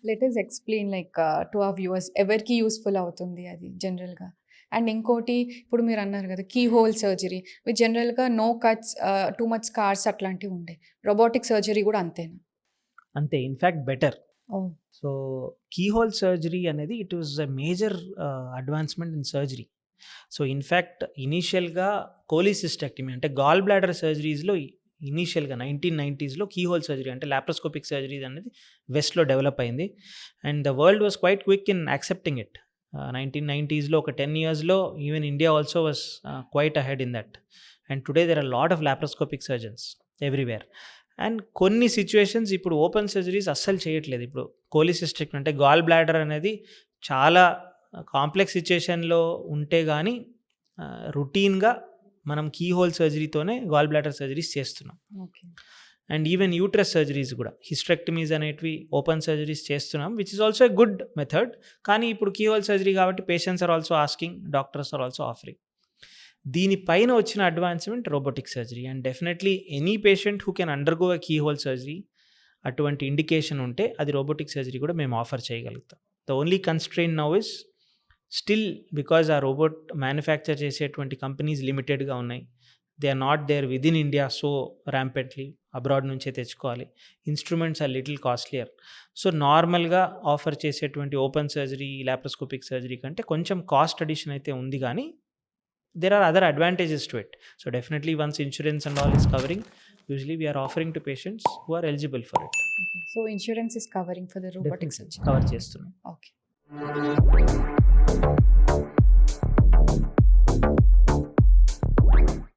Let us explain like to our viewers ఎవరికి useful అవుతుంది అది జనరల్‌గా. అండ్ ఇంకోటి ఇప్పుడు మీరన్నారు కదా! కీ హోల్ సర్జరీ జనరల్‌గా no cuts too much scars అట్లాంటివి ఉంటాయి. రోబోటిక్ సర్జరీ కూడా అంతేనా? అంతే, in fact better. Oh! So keyhole surgery అనేది it was a major advancement in surgery. So in fact ఇనీషియల్గా కోలిసిస్టెక్టమీ అంటే గాల్ బ్లాడర్ సర్జరీస్లో ఇనీషియల్గా 1990s కీహోల్ సర్జరీ అంటే లాప్రోస్కోపిక్ సర్జరీ అనేది వెస్ట్లో డెవలప్ అయింది. And the world was quite quick in accepting it. 1990s ఒక 10 yearsలో even India also was quite ahead in that. And today there are lot of laparoscopic surgeons everywhere. And కొన్ని situations ఇప్పుడు open surgeries అస్సలు చేయట్లేదు. ఇప్పుడు cholecystectomy అంటే gall bladder అనేది చాలా కాంప్లెక్స్ సిచ్యుయేషన్లో ఉంటే కానీ రొటీన్గా మనం కీహోల్ సర్జరీతోనే గాల్ బ్లాడర్ సర్జరీస్ చేస్తున్నాం. Okay. And even uterus surgeries కూడా హిస్టెక్టమీస్ అనేటివి ఓపెన్ సర్జరీస్ చేస్తున్నాం, which is also a good method. కానీ ఇప్పుడు కీహోల్ సర్జరీ కాబట్టి patients are also asking, doctors are also offering. దీనిపైన వచ్చిన advancement robotic surgery. And definitely any patient who can undergo a keyhole surgery అటువంటి indication ఉంటే అది robotic surgery కూడా మేము ఆఫర్ చేయగలుగుతాం. The only constrain now is still because ఆ robot manufacture చేసేటువంటి కంపెనీస్ లిమిటెడ్గా ఉన్నాయి. They are not there with in India so rampantly, abroad నుంచే తెచ్చుకోవాలి. Instruments are little costlier. So నార్మల్గా ఆఫర్ చేసేటువంటి ఓపెన్ సర్జరీ, లాప్రోస్కోపిక్ సర్జరీ కంటే కొంచెం కాస్ట్ అడిషన్ అయితే ఉంది, కానీ there are other advantages to it. So definitely once insurance and all is covering, usually we are offering to patients who are eligible for it. Okay. So insurance is covering for the robotic Definitely surgery. cover చేస్తున్నాం. Okay.